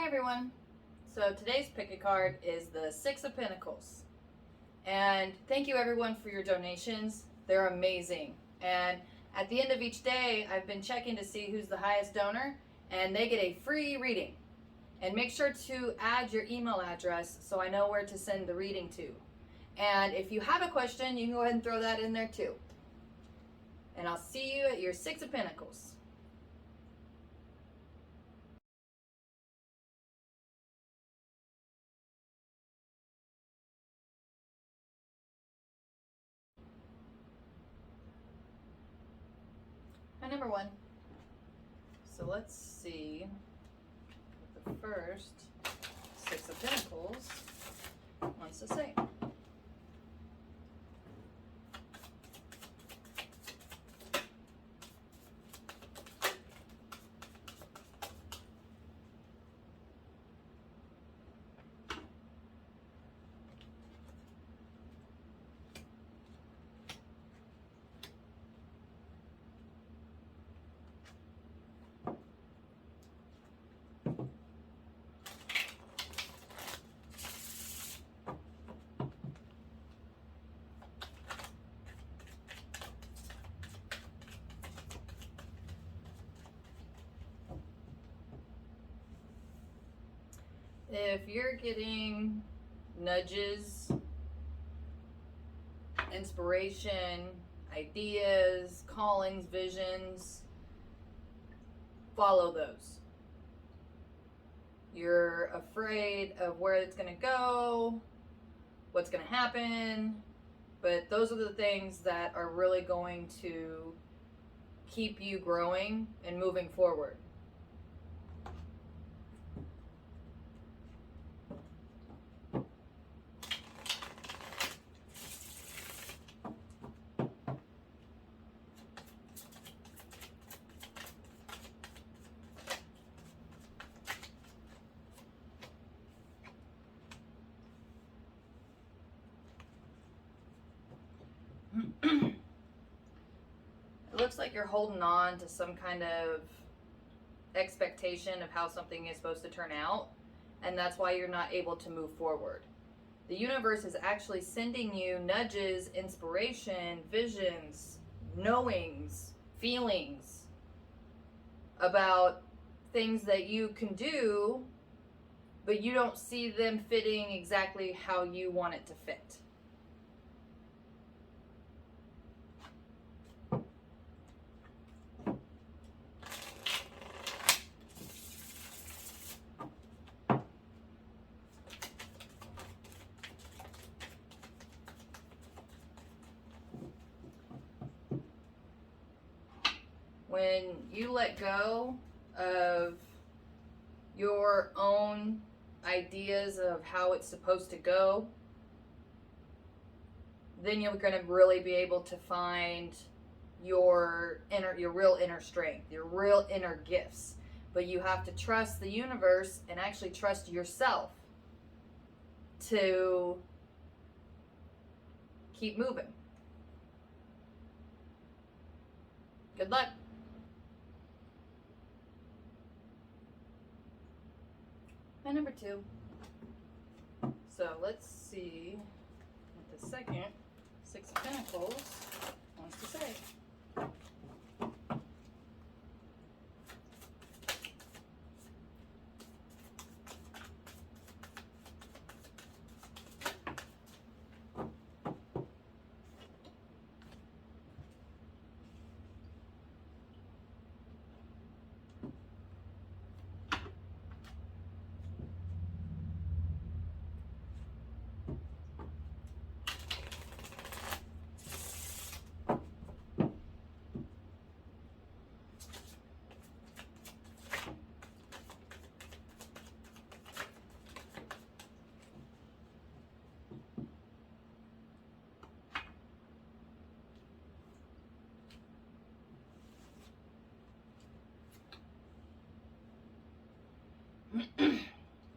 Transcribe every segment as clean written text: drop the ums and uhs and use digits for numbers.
Hi everyone. So today's pick a card is the Six of Pentacles. And thank you everyone for your donations. They're amazing. And at the end of each day, I've been checking to see who's the highest donor, and they get a free reading. And make sure to add your email address so I know where to send the reading to. And if you have a question, you can go ahead and throw that in there too. And I'll see you at your Six of Pentacles. My number one. So let's see what the first Six of Pentacles wants to say. If you're getting nudges, inspiration, ideas, callings, visions, follow those. You're afraid of where it's going to go, what's going to happen, but those are the things that are really going to keep you growing and moving forward. It looks like you're holding on to some kind of expectation of how something is supposed to turn out, and that's why you're not able to move forward. The universe is actually sending you nudges, inspiration, visions, knowings, feelings about things that you can do, but you don't see them fitting exactly how you want it to fit. When you let go of your own ideas of how it's supposed to go, then you're going to really be able to find your real inner strength, your real inner gifts. But you have to trust the universe and actually trust yourself to keep moving. Good luck. My number two. So let's see what the second Six of Pentacles wants to say.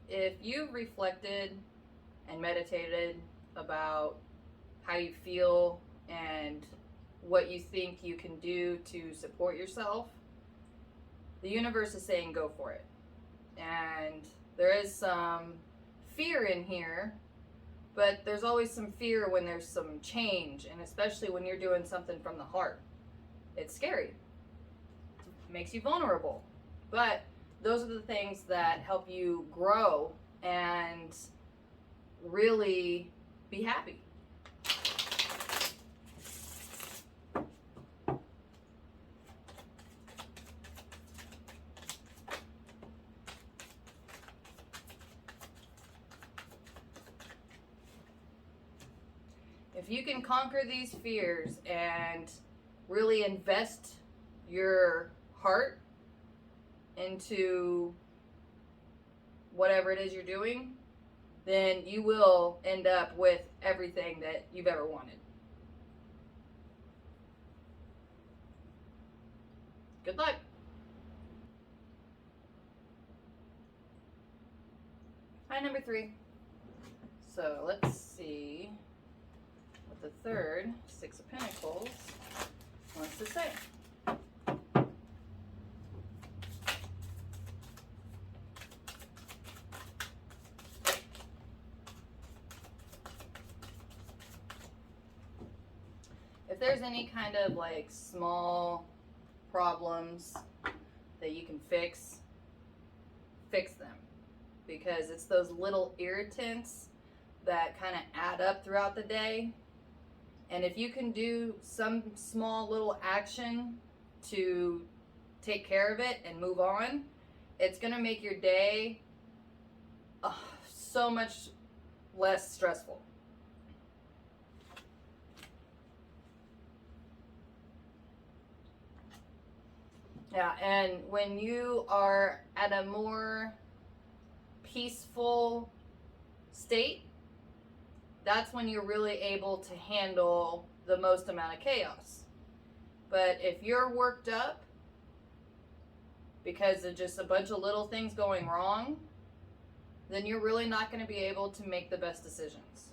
If you've reflected and meditated about how you feel and what you think you can do to support yourself, the universe is saying go for it. And There is some fear in here, but there's always some fear when there's some change, and especially when you're doing something from the heart. It's scary. It makes you vulnerable. But those are the things that help you grow and really be happy. If you can conquer these fears and really invest your heart into whatever it is you're doing, then you will end up with everything that you've ever wanted. Good luck. Hi, number 3. So let's see what the third Six of Pentacles wants to say. If there's any kind of like small problems that you can fix them, because it's those little irritants that kind of add up throughout the day. And if you can do some small little action to take care of it and move on, it's going to make your day so much less stressful. Yeah, and when you are at a more peaceful state, that's when you're really able to handle the most amount of chaos. But if you're worked up because of just a bunch of little things going wrong, then you're really not going to be able to make the best decisions.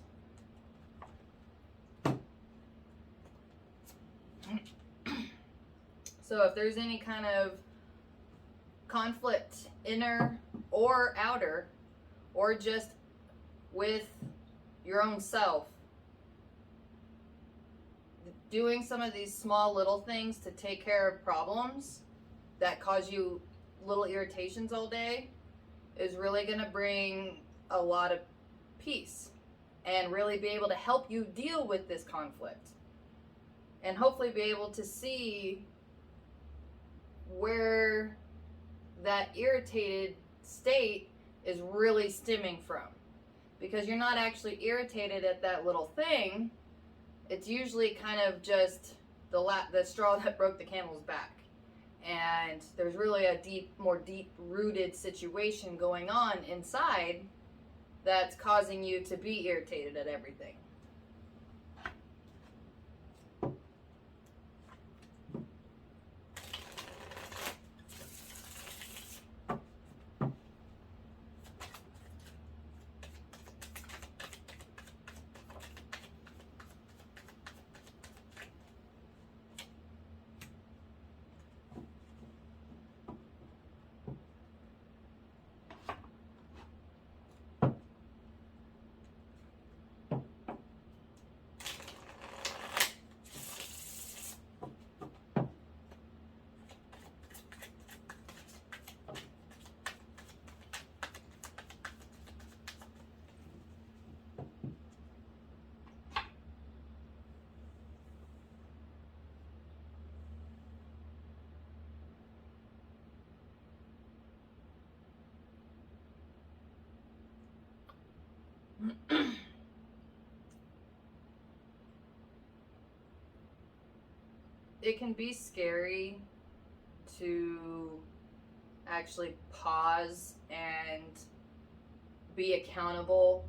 So if there's any kind of conflict, inner or outer, or just with your own self, doing some of these small little things to take care of problems that cause you little irritations all day is really going to bring a lot of peace and really be able to help you deal with this conflict and hopefully be able to see where that irritated state is really stemming from. Because you're not actually irritated at that little thing. It's usually kind of just the straw that broke the camel's back. And there's really a more deep-rooted situation going on inside that's causing you to be irritated at everything. It can be scary to actually pause and be accountable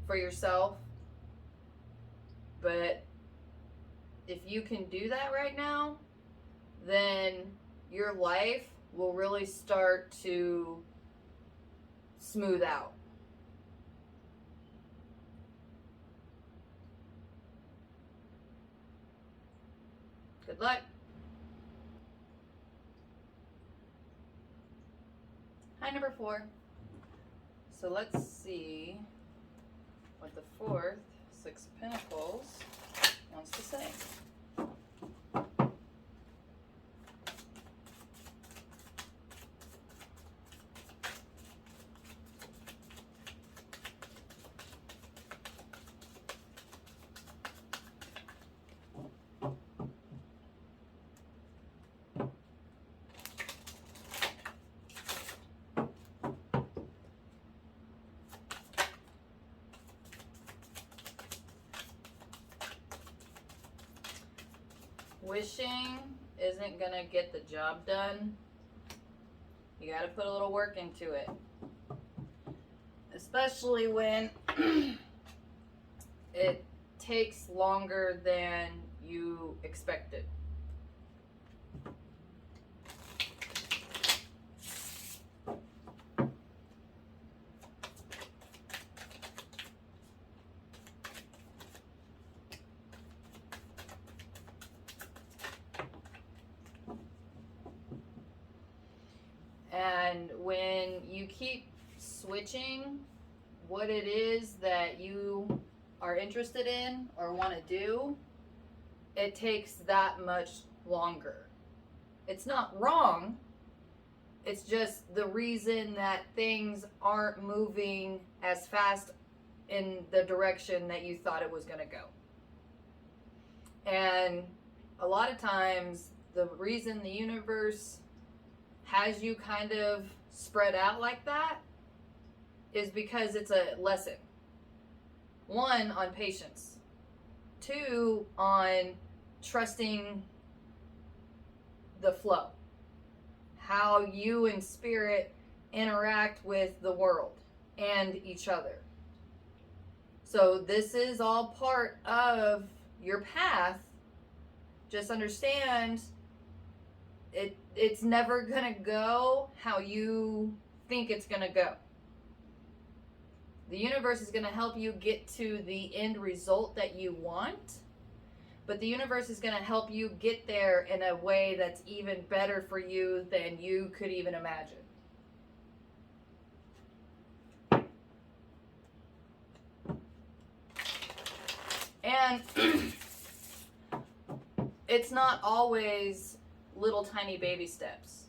for yourself. But if you can do that right now, then your life will really start to smooth out. Good luck. Hi, number 4. So let's see what the fourth Six of Pentacles wants to say. Wishing isn't going to get the job done. You got to put a little work into it. Especially when it takes longer than you expected. And when you keep switching what it is that you are interested in or want to do, it takes that much longer. It's not wrong. It's just the reason that things aren't moving as fast in the direction that you thought it was going to go. And a lot of times, the reason the universe has you kind of spread out like that is because it's a lesson. 1, on patience. 2, on trusting the flow. How you and spirit interact with the world and each other. So this is all part of your path. Just understand it's never gonna go how you think it's gonna go. The universe is gonna help you get to the end result that you want, but the universe is gonna help you get there in a way that's even better for you than you could even imagine. And it's not always little tiny baby steps.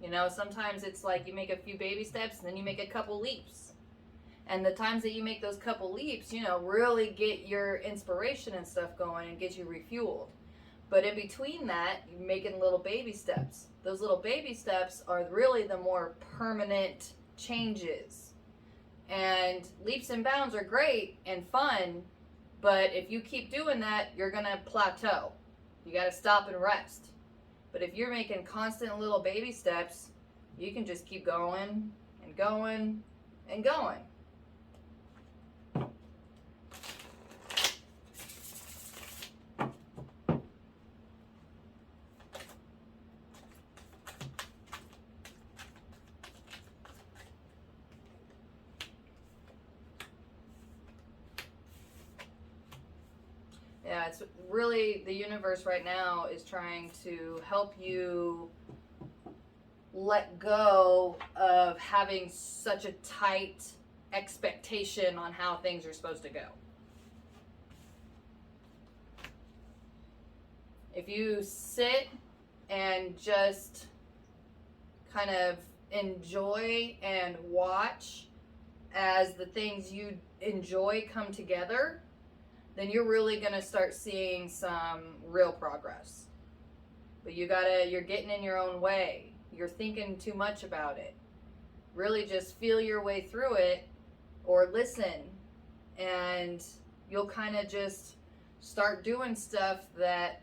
You know, sometimes it's like you make a few baby steps and then you make a couple leaps. And the times that you make those couple leaps, you know, really get your inspiration and stuff going and get you refueled. But in between that, you're making little baby steps. Those little baby steps are really the more permanent changes. And leaps and bounds are great and fun, but if you keep doing that, you're going to plateau. You got to stop and rest. But if you're making constant little baby steps, you can just keep going and going and going. Yeah, it's really, the universe right now is trying to help you let go of having such a tight expectation on how things are supposed to go. If you sit and just kind of enjoy and watch as the things you enjoy come together, then you're really going to start seeing some real progress. But you're getting in your own way. You're thinking too much about it. Really just feel your way through it or listen, and you'll kind of just start doing stuff that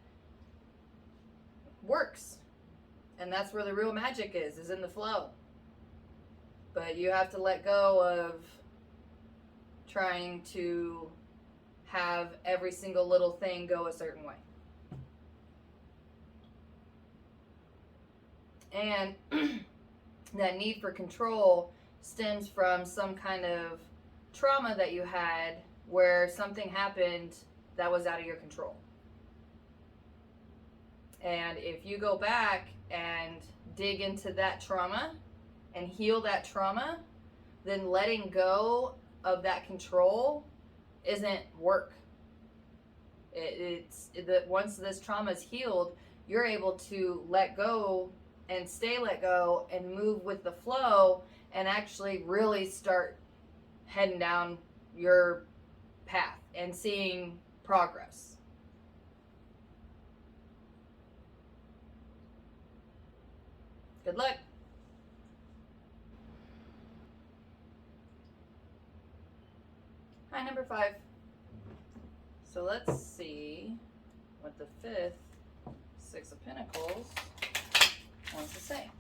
works. And that's where the real magic is in the flow. But you have to let go of trying to have every single little thing go a certain way. And that need for control stems from some kind of trauma that you had where something happened that was out of your control. And if you go back and dig into that trauma and heal that trauma, then letting go of that control isn't work. It's that once this trauma is healed, you're able to let go and stay let go and move with the flow and actually really start heading down your path and seeing progress. Good luck. Hi, number 5. So let's see what the 5th Six of Pentacles wants to say.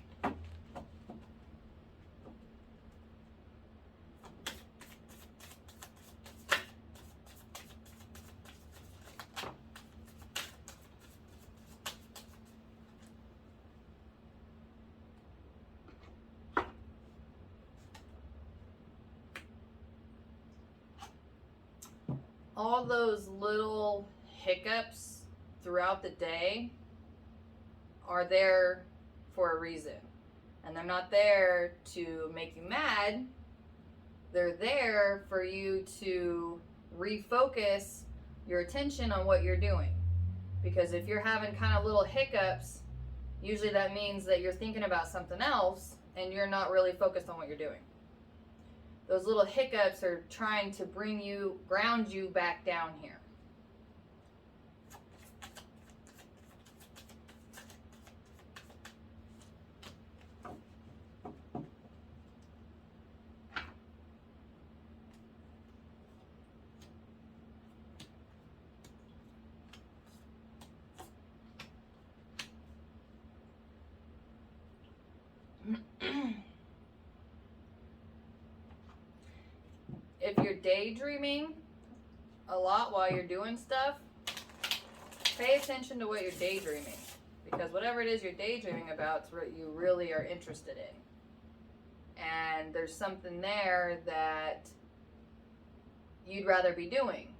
All those little hiccups throughout the day are there for a reason. And they're not there to make you mad. They're there for you to refocus your attention on what you're doing. Because if you're having kind of little hiccups, usually that means that you're thinking about something else and you're not really focused on what you're doing. Those little hiccups are trying to ground you back down here. If you're daydreaming a lot while you're doing stuff, pay attention to what you're daydreaming. Because whatever it is you're daydreaming about is what you really are interested in. And there's something there that you'd rather be doing.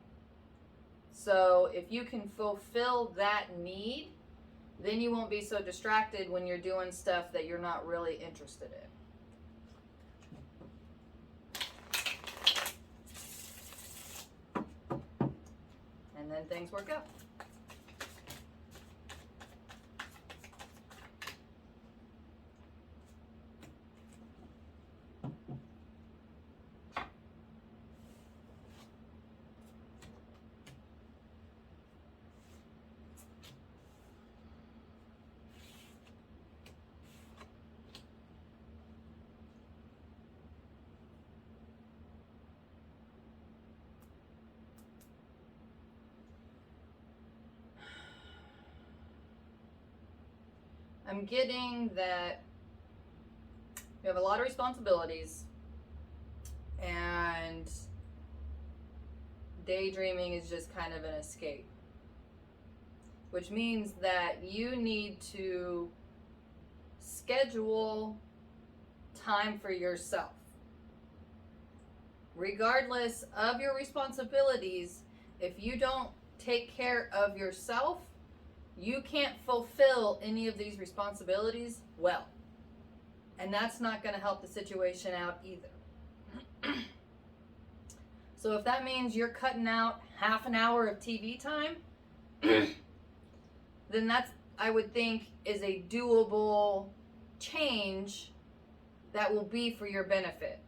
So if you can fulfill that need, then you won't be so distracted when you're doing stuff that you're not really interested in. And then things work out. I'm getting that you have a lot of responsibilities and daydreaming is just kind of an escape, which means that you need to schedule time for yourself. Regardless of your responsibilities, if you don't take care of yourself, you can't fulfill any of these responsibilities well. And that's not going to help the situation out either. So if that means you're cutting out half an hour of TV time, then that's, I would think, is a doable change that will be for your benefit.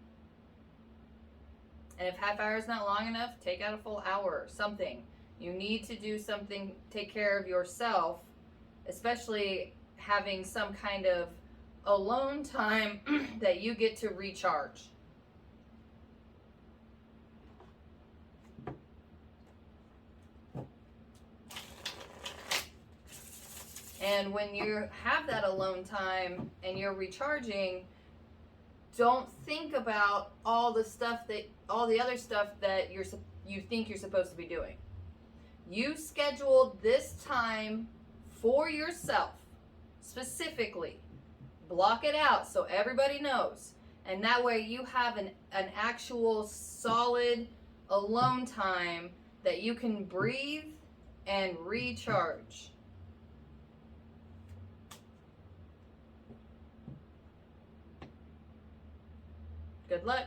And if half hour is not long enough, take out a full hour or something. You need to do something, take care of yourself, especially having some kind of alone time that you get to recharge. And when you have that alone time and you're recharging, don't think about all the other stuff that you think you're supposed to be doing. You scheduled this time for yourself, specifically. Block it out so everybody knows. And that way you have an actual solid alone time that you can breathe and recharge. Good luck.